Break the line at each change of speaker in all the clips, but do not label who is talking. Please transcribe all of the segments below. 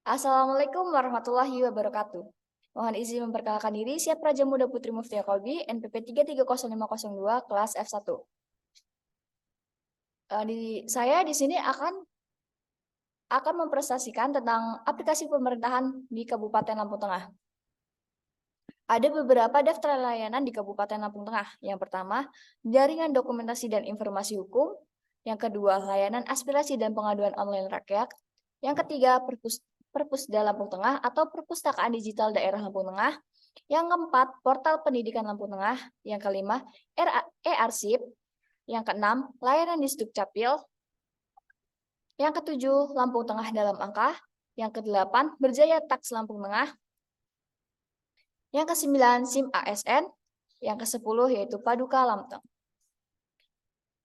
Assalamualaikum warahmatullahi wabarakatuh. Mohon izin memperkenalkan diri, saya Praja Muda Putri Muftiya Kolbi, NPP 330502, kelas F1. Saya di sini akan mempresentasikan tentang aplikasi pemerintahan di Kabupaten Lampung Tengah. Ada beberapa daftar layanan di Kabupaten Lampung Tengah. Yang pertama, jaringan dokumentasi dan informasi hukum. Yang kedua, layanan aspirasi dan pengaduan online rakyat. Yang ketiga, Perpusda Lampung Tengah atau Perpustakaan Digital Daerah Lampung Tengah. Yang keempat, Portal Pendidikan Lampung Tengah. Yang kelima, e-arsip. Yang keenam, layanan di Dukcapil. Yang ketujuh, Lampung Tengah dalam angka. Yang kedelapan, Berjaya Tax Lampung Tengah. Yang kesembilan, SIM ASN. Yang kesepuluh yaitu Paduka Lamteng.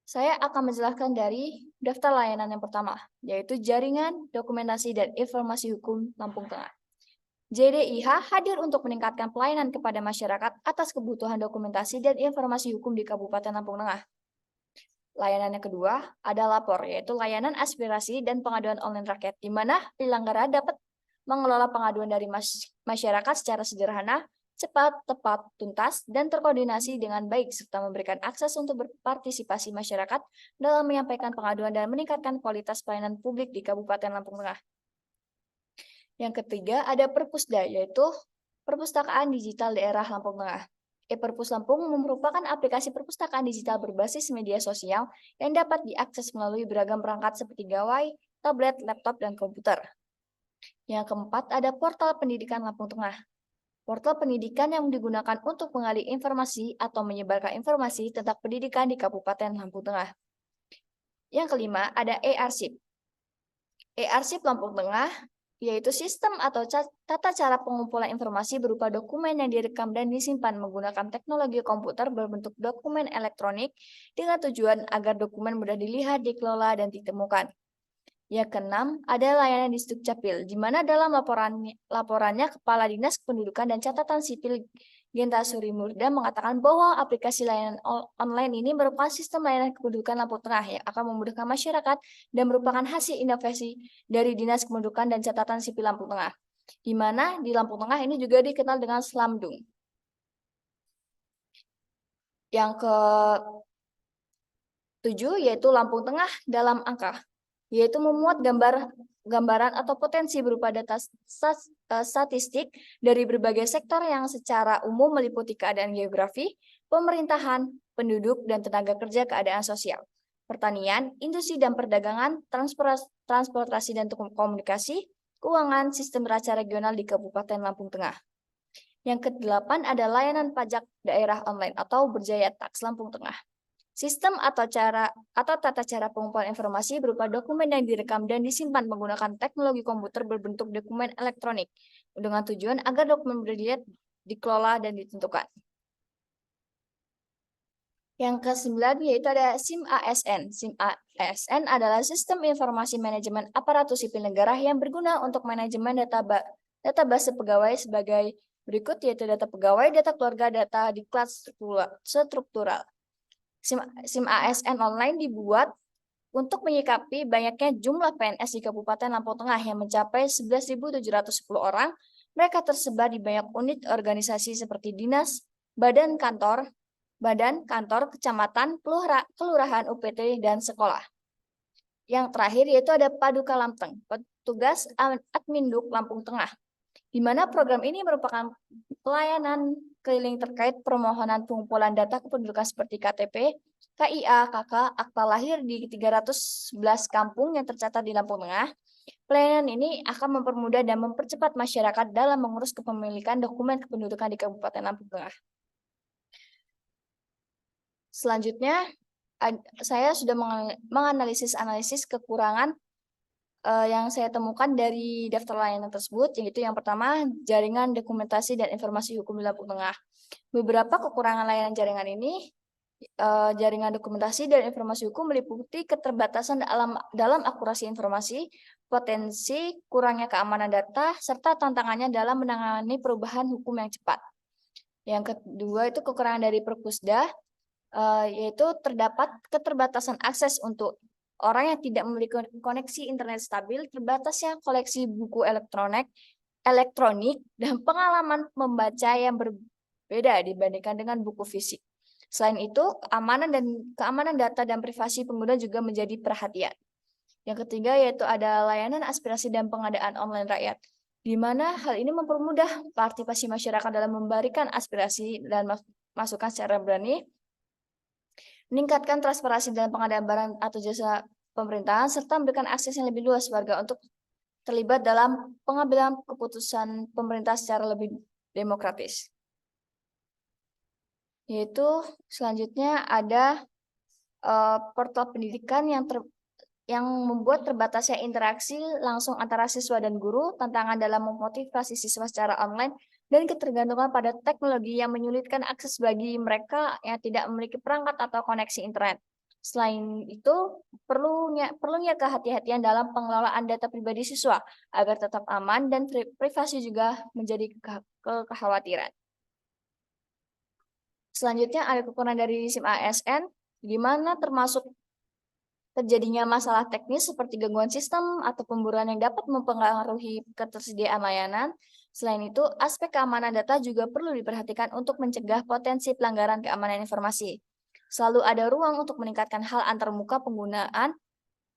Saya akan menjelaskan dari daftar layanan yang pertama, yaitu Jaringan Dokumentasi dan Informasi Hukum Lampung Tengah. JDIH hadir untuk meningkatkan pelayanan kepada masyarakat atas kebutuhan dokumentasi dan informasi hukum di Kabupaten Lampung Tengah. Layanan yang kedua ada Lapor, yaitu layanan aspirasi dan pengaduan online rakyat, di mana penyelenggara dapat mengelola pengaduan dari masyarakat secara sederhana, cepat, tepat, tuntas, dan terkoordinasi dengan baik, serta memberikan akses untuk berpartisipasi masyarakat dalam menyampaikan pengaduan dan meningkatkan kualitas pelayanan publik di Kabupaten Lampung Tengah. Yang ketiga ada Perpusda, yaitu Perpustakaan Digital Daerah Lampung Tengah. E-Perpus Lampung merupakan aplikasi perpustakaan digital berbasis media sosial yang dapat diakses melalui beragam perangkat seperti gawai, tablet, laptop, dan komputer. Yang keempat ada Portal Pendidikan Lampung Tengah. Portal pendidikan yang digunakan untuk mengalih informasi atau menyebarkan informasi tentang pendidikan di Kabupaten Lampung Tengah. Yang kelima ada e-arsip. E-arsip Lampung Tengah yaitu sistem atau tata cara pengumpulan informasi berupa dokumen yang direkam dan disimpan menggunakan teknologi komputer berbentuk dokumen elektronik dengan tujuan agar dokumen mudah dilihat, dikelola, dan ditemukan. Yang keenam, ada layanan di Dukcapil, di mana dalam laporannya Kepala Dinas Kependudukan dan Catatan Sipil Genta Surimurda mengatakan bahwa aplikasi layanan online ini merupakan sistem layanan kependudukan Lampung Tengah yang akan memudahkan masyarakat dan merupakan hasil inovasi dari Dinas Kependudukan dan Catatan Sipil Lampung Tengah, di mana di Lampung Tengah ini juga dikenal dengan Slamdung. Yang ke-7 yaitu Lampung Tengah dalam angka, yaitu memuat gambaran atau potensi berupa data statistik dari berbagai sektor yang secara umum meliputi keadaan geografi, pemerintahan, penduduk, dan tenaga kerja keadaan sosial, pertanian, industri dan perdagangan, transportasi dan komunikasi, keuangan, sistem neraca regional di Kabupaten Lampung Tengah. Yang ke-8 ada layanan pajak daerah online atau Berjaya Tax Lampung Tengah. Sistem atau tata cara pengumpulan informasi berupa dokumen yang direkam dan disimpan menggunakan teknologi komputer berbentuk dokumen elektronik dengan tujuan agar dokumen mudah dilihat, dikelola, dan ditentukan. Yang ke-9 yaitu ada SIM ASN. SIM ASN adalah sistem informasi manajemen aparatur sipil negara yang berguna untuk manajemen database pegawai sebagai berikut, yaitu data pegawai, data keluarga, data diklat struktural. SIM ASN online dibuat untuk menyikapi banyaknya jumlah PNS di Kabupaten Lampung Tengah yang mencapai 11.710 orang. Mereka tersebar di banyak unit organisasi seperti dinas, badan kantor, kecamatan, kelurahan, UPT, dan sekolah. Yang terakhir yaitu ada Paduka Lamteng, petugas Adminduk Lampung Tengah, di mana program ini merupakan pelayanan keliling terkait permohonan pengumpulan data kependudukan seperti KTP, KIA, KK, akta lahir di 311 kampung yang tercatat di Lampung Tengah. Pelayanan ini akan mempermudah dan mempercepat masyarakat dalam mengurus kepemilikan dokumen kependudukan di Kabupaten Lampung Tengah. Selanjutnya, saya sudah menganalisis kekurangan yang saya temukan dari daftar layanan tersebut, yaitu yang pertama, jaringan dokumentasi dan informasi hukum di Lampung Tengah. Beberapa kekurangan layanan jaringan ini, jaringan dokumentasi dan informasi hukum meliputi keterbatasan dalam akurasi informasi, potensi kurangnya keamanan data, serta tantangannya dalam menangani perubahan hukum yang cepat. Yang kedua itu kekurangan dari Perpusda, yaitu terdapat keterbatasan akses untuk orang yang tidak memiliki koneksi internet stabil, terbatasnya koleksi buku elektronik, dan pengalaman membaca yang berbeda dibandingkan dengan buku fisik. Selain itu, keamanan data dan privasi pengguna juga menjadi perhatian. Yang ketiga yaitu ada layanan aspirasi dan pengadaan online rakyat, di mana hal ini mempermudah partisipasi masyarakat dalam memberikan aspirasi dan masukan secara berani, meningkatkan transparansi dalam pengadaan barang atau jasa pemerintahan, serta memberikan akses yang lebih luas warga untuk terlibat dalam pengambilan keputusan pemerintah secara lebih demokratis. Yaitu selanjutnya ada portal pendidikan yang membuat terbatasnya interaksi langsung antara siswa dan guru, tantangan dalam memotivasi siswa secara online, dan ketergantungan pada teknologi yang menyulitkan akses bagi mereka yang tidak memiliki perangkat atau koneksi internet. Selain itu, perlunya kehati-hatian dalam pengelolaan data pribadi siswa agar tetap aman dan privasi juga menjadi kekhawatiran. Selanjutnya ada kekurangan dari SIM ASN, di mana termasuk terjadinya masalah teknis seperti gangguan sistem atau pemburuan yang dapat mempengaruhi ketersediaan layanan. Selain itu, aspek keamanan data juga perlu diperhatikan untuk mencegah potensi pelanggaran keamanan informasi. Selalu ada ruang untuk meningkatkan hal antarmuka penggunaan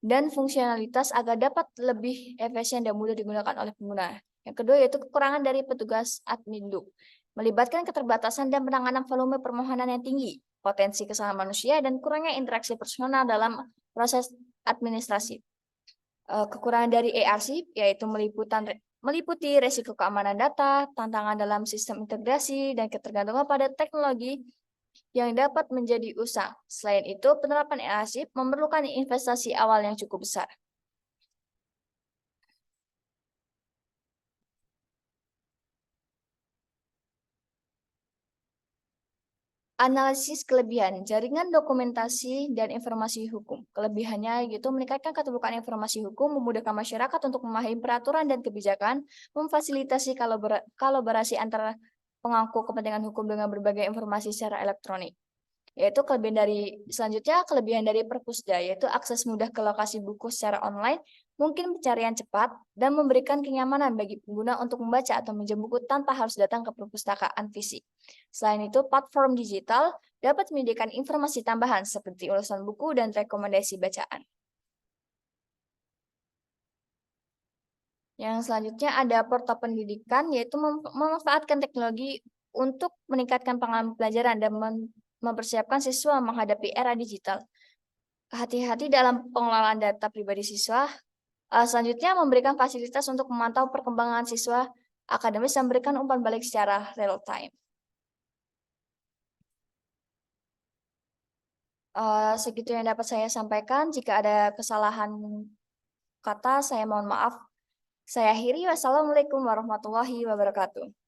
dan fungsionalitas agar dapat lebih efisien dan mudah digunakan oleh pengguna. Yang kedua yaitu kekurangan dari petugas admin duk, melibatkan keterbatasan dan penanganan volume permohonan yang tinggi, potensi kesalahan manusia, dan kurangnya interaksi personal dalam proses administrasi. Kekurangan dari arsip yaitu meliputi resiko keamanan data, tantangan dalam sistem integrasi, dan ketergantungan pada teknologi yang dapat menjadi usang. Selain itu, penerapan arsip memerlukan investasi awal yang cukup besar. Analisis kelebihan jaringan dokumentasi dan informasi hukum. Kelebihannya yaitu meningkatkan keterbukaan informasi hukum, memudahkan masyarakat untuk memahami peraturan dan kebijakan, memfasilitasi kolaborasi antara pemangku kepentingan hukum dengan berbagai informasi secara elektronik. Yaitu kelebihan dari Perpusda, yaitu akses mudah ke lokasi buku secara online, mungkin pencarian cepat, dan memberikan kenyamanan bagi pengguna untuk membaca atau minjam buku tanpa harus datang ke perpustakaan fisik. Selain itu, platform digital dapat menyediakan informasi tambahan seperti ulasan buku dan rekomendasi bacaan. Yang selanjutnya ada portal pendidikan, yaitu memanfaatkan teknologi untuk meningkatkan pengalaman pelajaran dan mempersiapkan siswa menghadapi era digital. Hati-hati dalam pengelolaan data pribadi siswa. Selanjutnya, memberikan fasilitas untuk memantau perkembangan siswa akademis dan memberikan umpan balik secara real time. Segitu yang dapat saya sampaikan. Jika ada kesalahan kata, saya mohon maaf. Saya akhiri. Wassalamualaikum warahmatullahi wabarakatuh.